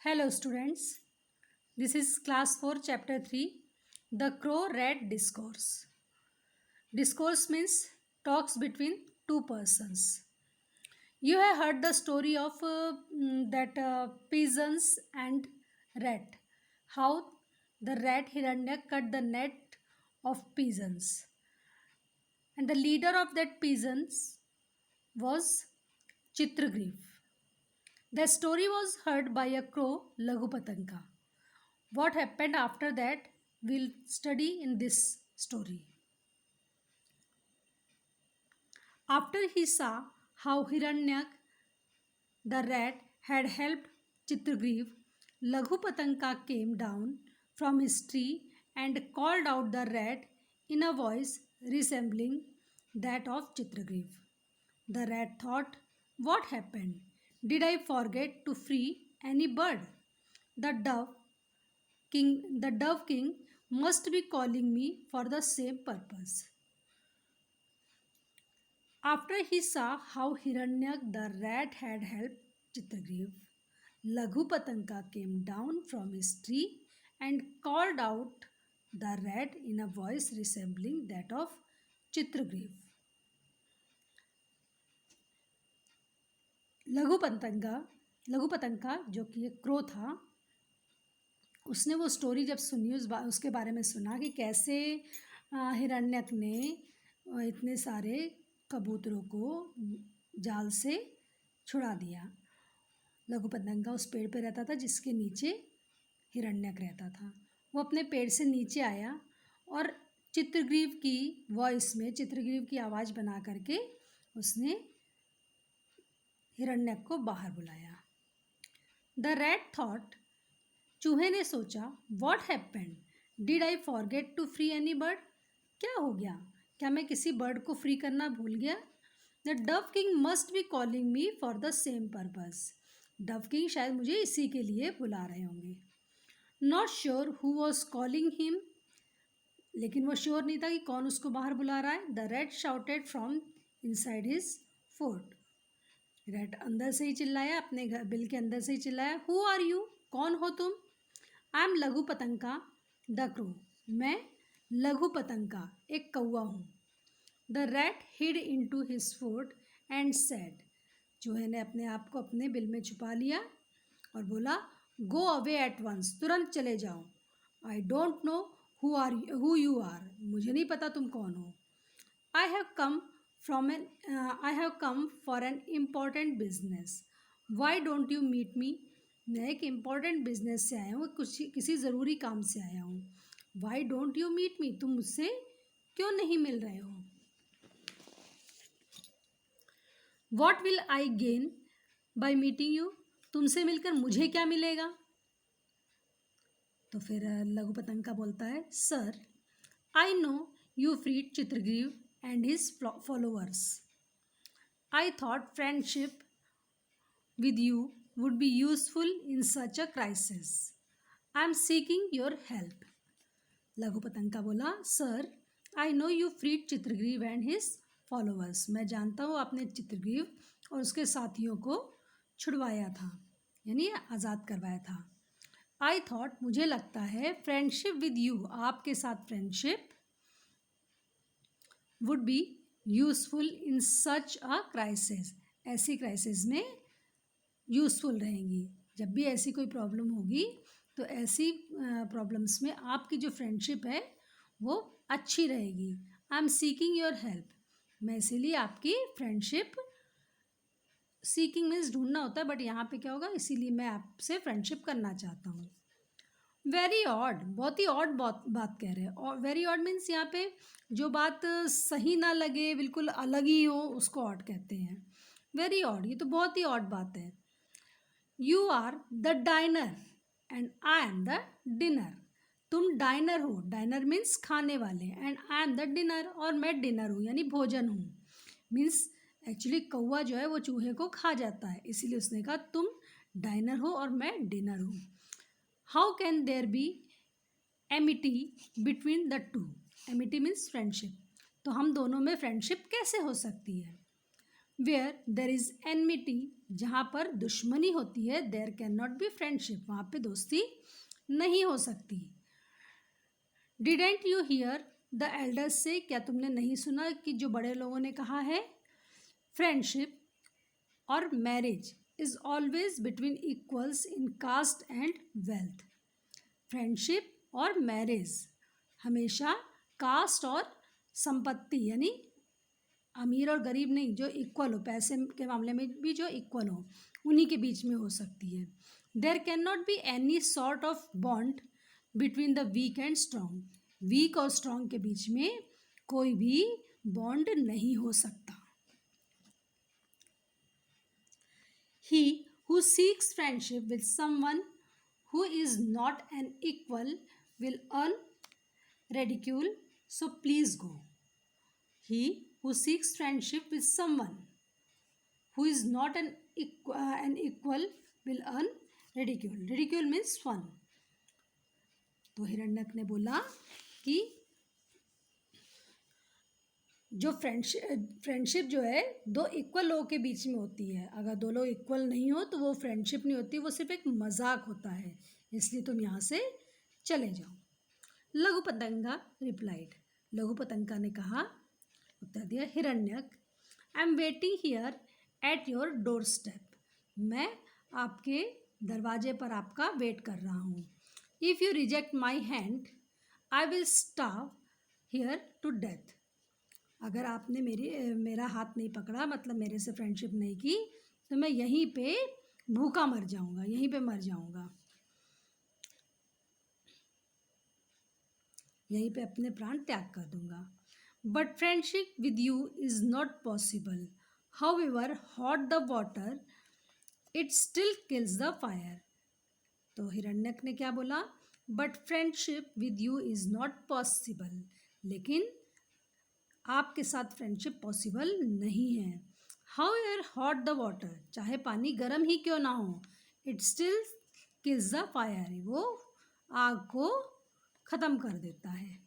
Hello students, this is class 4 chapter 3, The Crow-Rat Discourse. Discourse means talks between two persons. You have heard the story of that pigeons and rat. How the rat Hiranyak cut the net of pigeons. And the leader of that pigeons was Chitragriv. The story was heard by a crow, Laghupatanka. What happened after that we'll study in this story. After he saw how Hiranyak the rat had helped Chitragriv, Laghupatanka came down from his tree and called out the rat in a voice resembling that of Chitragriv. The rat thought, "What happened? Did I forget to free any bird? The dove king must be calling me for the same purpose." After he saw how Hiranyak the rat had helped Chitragriv, Laghupatanka came down from his tree and called out the rat in a voice resembling that of Chitragriv. लघुपतंका जो कि एक crow था, उसने वो story जब सुनी उसके बारे में सुना कि कैसे हिरण्यक ने इतने सारे कबूतरों को जाल से छुड़ा दिया। लघुपतंगा उस पेड़ पे रहता था जिसके नीचे हिरण्यक रहता था। वो अपने पेड़ से नीचे आया और चित्रग्रीव की आवाज़ बना करके उसने हिरण्यक को बाहर बुलाया। द रैट थॉट, चूहे ने सोचा, what happened? Did I forget to free any bird? क्या हो गया? क्या मैं किसी बर्ड को फ्री करना भूल गया? The Dove king must be calling me for the same purpose. Dove king शायद मुझे इसी के लिए बुला रहे होंगे। Not sure who was calling him, लेकिन वो श्योर नहीं था कि कौन उसको बाहर बुला रहा है। The rat shouted from inside his fort. Rat अंदर से ही चिल्लाया, अपने बिल के अंदर से ही चिल्लाया, हु आर यू? कौन हो तुम? I am Laghupatanka the crow. मैं लघुपतंका एक कौवा हूँ। The rat hid into his fort and said, चूहे ने अपने आप को अपने बिल में छुपा लिया और बोला, गो अवे एट वंस, तुरंत चले जाओ। I don't know who you are, मुझे नहीं पता तुम कौन हो। I have come for an important business, why don't you meet me? मैं एक इम्पॉर्टेंट बिजनेस से आया हूँ, किसी ज़रूरी काम से आया हूँ। Why don't you meet me? तुम मुझसे क्यों नहीं मिल रहे हो? What will I gain by meeting you? तुमसे मिलकर मुझे क्या मिलेगा? तो फिर लघुपतंका बोलता है, sir I know you freed Chitragriva and his followers. I thought friendship with you would be useful in such a crisis. I am seeking your help. Laghupatanaka बोला, sir I know you freed Chitragriva and his followers. मैं जानता हूँ आपने चित्रग्रीव और उसके साथियों को छुड़वाया था, यानी आज़ाद करवाया था। आई थॉट, मुझे लगता है, फ्रेंडशिप विद यू, आपके साथ friendship, would be useful in such a crisis, ऐसी क्राइसिस में यूज़फुल रहेंगी। जब भी ऐसी कोई प्रॉब्लम होगी तो ऐसी प्रॉब्लम्स में आपकी जो फ्रेंडशिप है वो अच्छी रहेगी। I am seeking your help, मैं इसीलिए आपकी फ्रेंडशिप, सीकिंग मीन्स ढूंढना होता है, बट यहाँ पे क्या होगा, इसीलिए मैं आपसे फ्रेंडशिप करना चाहता हूँ। वेरी ऑड, बहुत ही ऑड बात कह रहे हैं। और वेरी ऑड मीन्स यहाँ पे जो बात सही ना लगे, बिल्कुल अलग ही हो, उसको ऑड कहते हैं। वेरी ऑड, ये तो बहुत ही ऑड बात है। You are the diner and I am the dinner. तुम डाइनर हो, डाइनर मीन्स खाने वाले, and I am the dinner, और मैं डिनर हूँ यानी भोजन हूँ। मीन्स एक्चुअली कौवा जो है वो चूहे को खा जाता है, इसीलिए उसने कहा तुम डाइनर हो और मैं डिनर हूँ। How can there be amity between the two? Amity means friendship, तो हम दोनों में फ्रेंडशिप कैसे हो सकती है? वेयर देर इज एनमिटी, जहाँ पर दुश्मनी होती है, there can not B friendship, वहाँ पे दोस्ती नहीं हो सकती। Didn't you here the elders से, क्या तुमने नहीं सुना कि जो बड़े लोगों ने कहा है, फ्रेंडशिप और marriage is always between equals in caste and wealth. Friendship और मैरिज हमेशा कास्ट और संपत्ति यानी अमीर और गरीब नहीं, जो इक्वल हो, पैसे के मामले में भी जो इक्वल हो, उन्हीं के बीच में हो सकती है। There can not be any sort of bond between the weak and strong, weak और स्ट्रॉन्ग के बीच में कोई भी बॉन्ड नहीं हो सकता। He who seeks friendship with someone who is not an equal will earn ridicule, so please go. He who seeks friendship with someone who is not an equal will earn ridicule. Ridicule means fun. तो हिरण्यक ने बोला कि जो friendship जो है दो equal लोगों के बीच में होती है, अगर दो लोग इक्वल नहीं हो तो वो फ्रेंडशिप नहीं होती, वो सिर्फ एक मजाक होता है, इसलिए तुम यहाँ से चले जाओ। लघु पतंगा रिप्लाइड, लघु पतंगा ने कहा, उत्तर दिया, Hiranyak, I am waiting here at your doorstep, मैं आपके दरवाजे पर आपका वेट कर रहा हूँ। If you reject my hand I will starve here to death, अगर आपने मेरा हाथ नहीं पकड़ा, मतलब मेरे से फ्रेंडशिप नहीं की, तो मैं यहीं पे भूखा मर जाऊंगा, यहीं पे मर जाऊंगा, यहीं पे अपने प्राण त्याग कर दूंगा। But friendship with you is not possible, however hot the water it still kills the fire. तो हिरण्यक ने क्या बोला, but friendship with you is not possible, लेकिन आपके साथ फ्रेंडशिप पॉसिबल नहीं है। हाउएवर हॉट द वाटर, चाहे पानी गर्म ही क्यों ना हो, it still kills the fire, वो आग को ख़त्म कर देता है।